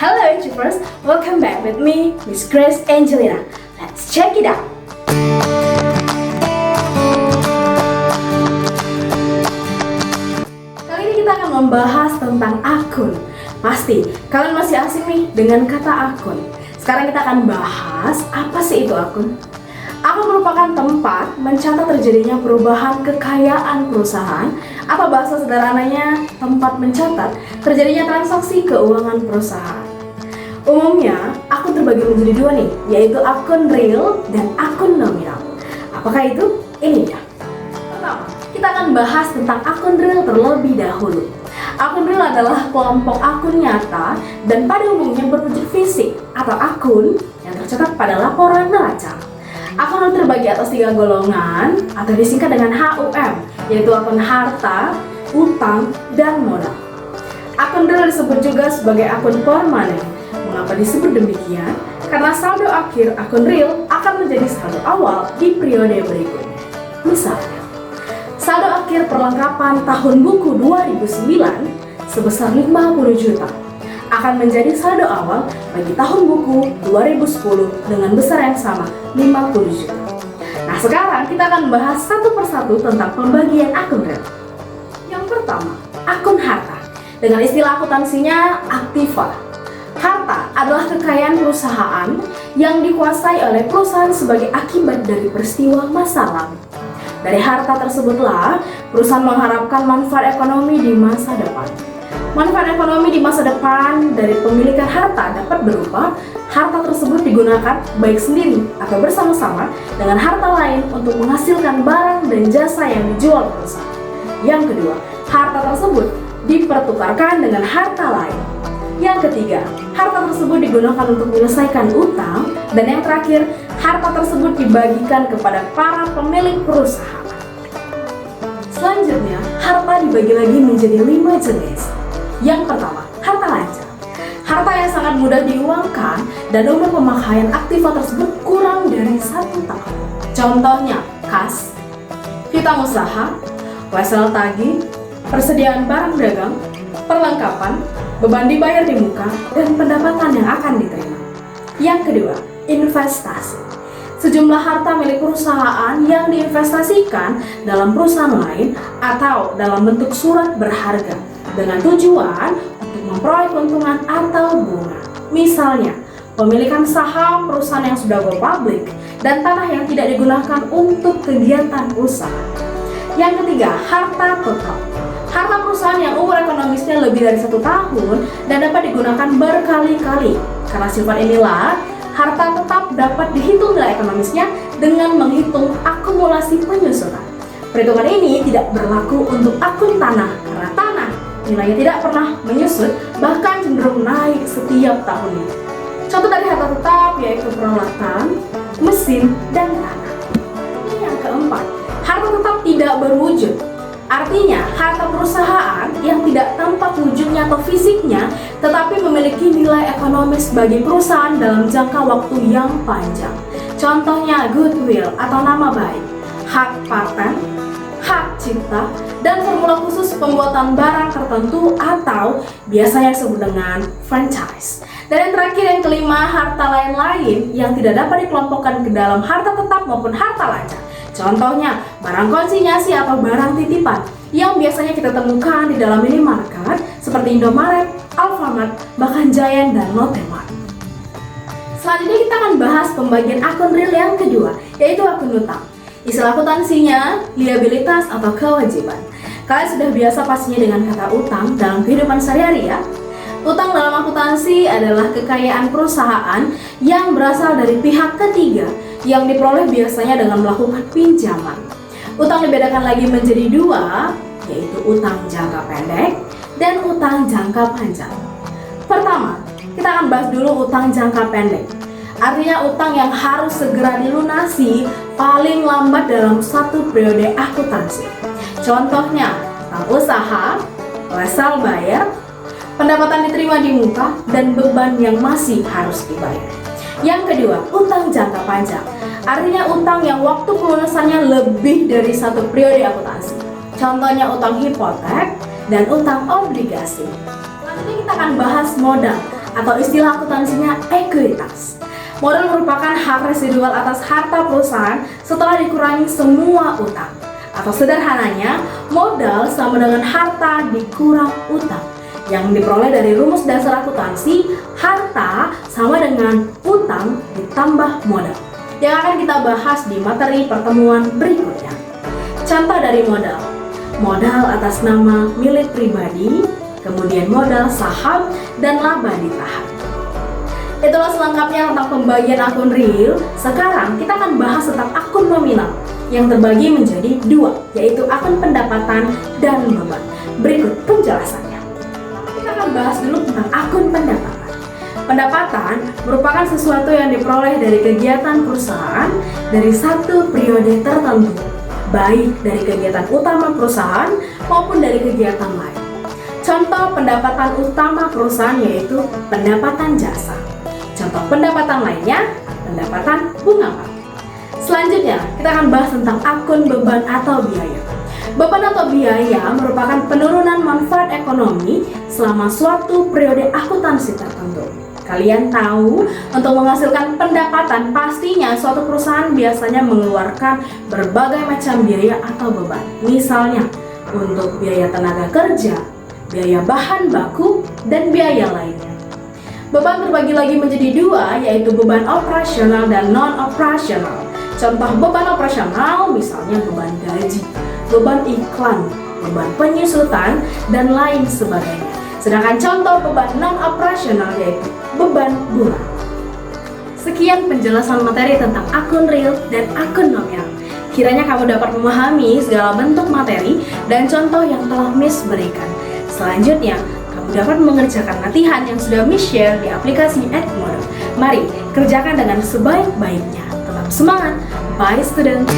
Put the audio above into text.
Hello Achievers, welcome back with me, Miss Grace Angelina. Let's check it out. Kali ini kita akan membahas tentang akun. Pasti kalian masih asing nih dengan kata akun. Sekarang kita akan bahas apa sih itu akun. Akun merupakan tempat mencatat terjadinya perubahan kekayaan perusahaan, atau bahasa sederhananya tempat mencatat terjadinya transaksi keuangan perusahaan. Umumnya, akun terbagi menjadi dua nih, yaitu akun real dan akun nominal. Apakah itu? Ini dia. Pertama, kita akan bahas tentang akun real terlebih dahulu. Akun real adalah kelompok akun nyata dan pada umumnya berwujud fisik atau akun yang tercatat pada laporan neraca. Akun real terbagi atas 3 golongan atau disingkat dengan HUM, yaitu akun harta, utang, dan modal. Akun real disebut juga sebagai akun permanen. Mengapa disebut demikian? Karena saldo akhir akun real akan menjadi saldo awal di periode berikutnya. Misalnya, saldo akhir perlengkapan tahun buku 2009 sebesar 50 juta akan menjadi saldo awal bagi tahun buku 2010 dengan besar yang sama, 50 juta. Nah, sekarang kita akan bahas satu persatu tentang pembagian akun real. Yang pertama, akun harta. Dengan istilah akuntansinya aktiva. Harta adalah kekayaan perusahaan yang dikuasai oleh perusahaan sebagai akibat dari peristiwa masa lalu. Dari harta tersebutlah perusahaan mengharapkan manfaat ekonomi di masa depan. Manfaat ekonomi di masa depan dari pemilikan harta dapat berupa harta tersebut digunakan baik sendiri atau bersama-sama dengan harta lain untuk menghasilkan barang dan jasa yang dijual perusahaan. Yang kedua, harta tersebut dipertukarkan dengan harta lain. Yang ketiga, harta tersebut digunakan untuk menyelesaikan utang. Dan yang terakhir, harta tersebut dibagikan kepada para pemilik perusahaan. Selanjutnya, harta dibagi lagi menjadi 5 jenis. Yang pertama, harta lancar. Harta yang sangat mudah diuangkan dan umur pemakaian aktiva tersebut kurang dari 1 tahun. Contohnya, kas, piutang usaha, wesel tagih, persediaan barang dagang, perlengkapan, beban dibayar di muka, dan pendapatan yang akan diterima. Yang kedua, investasi. Sejumlah harta milik perusahaan yang diinvestasikan dalam perusahaan lain atau dalam bentuk surat berharga dengan tujuan untuk memperoleh keuntungan atau bunga. Misalnya, pemilikan saham perusahaan yang sudah go public dan tanah yang tidak digunakan untuk kegiatan usaha. Yang ketiga, harta tetap. Harta perusahaan yang umur ekonomisnya lebih dari 1 tahun dan dapat digunakan berkali-kali. Karena sifat inilah, harta tetap dapat dihitung nilai ekonomisnya dengan menghitung akumulasi penyusutan. Perhitungan ini tidak berlaku untuk akun tanah, karena tanah nilainya tidak pernah menyusut, bahkan cenderung naik setiap tahunnya. Contoh dari harta tetap yaitu peralatan, mesin, dan tanah. Ini yang keempat, harta tetap tidak berwujud. Artinya, harta perusahaan yang tidak tampak wujudnya atau fisiknya, tetapi memiliki nilai ekonomis bagi perusahaan dalam jangka waktu yang panjang. Contohnya goodwill atau nama baik, hak paten, hak cipta, dan formula khusus pembuatan barang tertentu atau biasanya disebut dengan franchise. Dan yang terakhir, yang kelima, harta lain-lain yang tidak dapat dikelompokkan ke dalam harta tetap maupun harta lancar. Contohnya, barang konsinyasi atau barang titipan yang biasanya kita temukan di dalam minimarket seperti Indomaret, Alfamart, bahkan Giant dan Lotte Mart. Selanjutnya kita akan bahas pembagian akun real yang kedua, yaitu akun utang. Istilah akuntansinya liabilitas atau kewajiban. Kalian sudah biasa pastinya dengan kata utang dalam kehidupan sehari-hari ya. Utang dalam akuntansi adalah kekayaan perusahaan yang berasal dari pihak ketiga yang diperoleh biasanya dengan melakukan pinjaman. Utang dibedakan lagi menjadi 2, yaitu utang jangka pendek dan utang jangka panjang. Pertama, kita akan bahas dulu utang jangka pendek. Artinya utang yang harus segera dilunasi paling lambat dalam 1 periode akuntansi. Contohnya, utang usaha, wesel bayar, pendapatan diterima di muka, dan beban yang masih harus dibayar. Yang kedua, utang jangka panjang. Artinya utang yang waktu pelunasannya lebih dari 1 periode akuntansi. Contohnya utang hipotek dan utang obligasi. Selanjutnya kita akan bahas modal atau istilah akuntansinya ekuitas. Modal merupakan hak residual atas harta perusahaan setelah dikurangi semua utang. Atau sederhananya, modal sama dengan harta dikurang utang. Yang diperoleh dari rumus dasar akuntansi, harta sama dengan utang ditambah modal. Yang akan kita bahas di materi pertemuan berikutnya. Contoh dari modal. Modal atas nama milik pribadi, kemudian modal saham dan laba ditahan. Itulah selengkapnya tentang pembagian akun real. Sekarang kita akan bahas tentang akun nominal yang terbagi menjadi dua, yaitu akun pendapatan dan beban. Berikut penjelasannya. Kita akan bahas dulu tentang akun pendapatan. Pendapatan merupakan sesuatu yang diperoleh dari kegiatan perusahaan dari satu periode tertentu, baik dari kegiatan utama perusahaan maupun dari kegiatan lain. Contoh pendapatan utama perusahaan yaitu pendapatan jasa. Contoh pendapatan lainnya, pendapatan bunga bank. Selanjutnya, kita akan bahas tentang akun beban atau biaya. Beban atau biaya merupakan penurunan manfaat ekonomi selama suatu periode akuntansi tertentu. Kalian tahu, untuk menghasilkan pendapatan, pastinya suatu perusahaan biasanya mengeluarkan berbagai macam biaya atau beban. Misalnya, untuk biaya tenaga kerja, biaya bahan baku, dan biaya lainnya. Beban terbagi lagi menjadi dua, yaitu beban operasional dan non-operasional. Contoh beban operasional misalnya beban gaji, beban iklan, beban penyusutan, dan lain sebagainya. Sedangkan contoh beban non-operasional yaitu beban bunga. Sekian penjelasan materi tentang akun real dan akun nominal. Kiranya kamu dapat memahami segala bentuk materi dan contoh yang telah Miss berikan. Selanjutnya, kamu dapat mengerjakan latihan yang sudah Miss share di aplikasi Edmodo. Mari, kerjakan dengan sebaik-baiknya. Tetap semangat. Bye, student!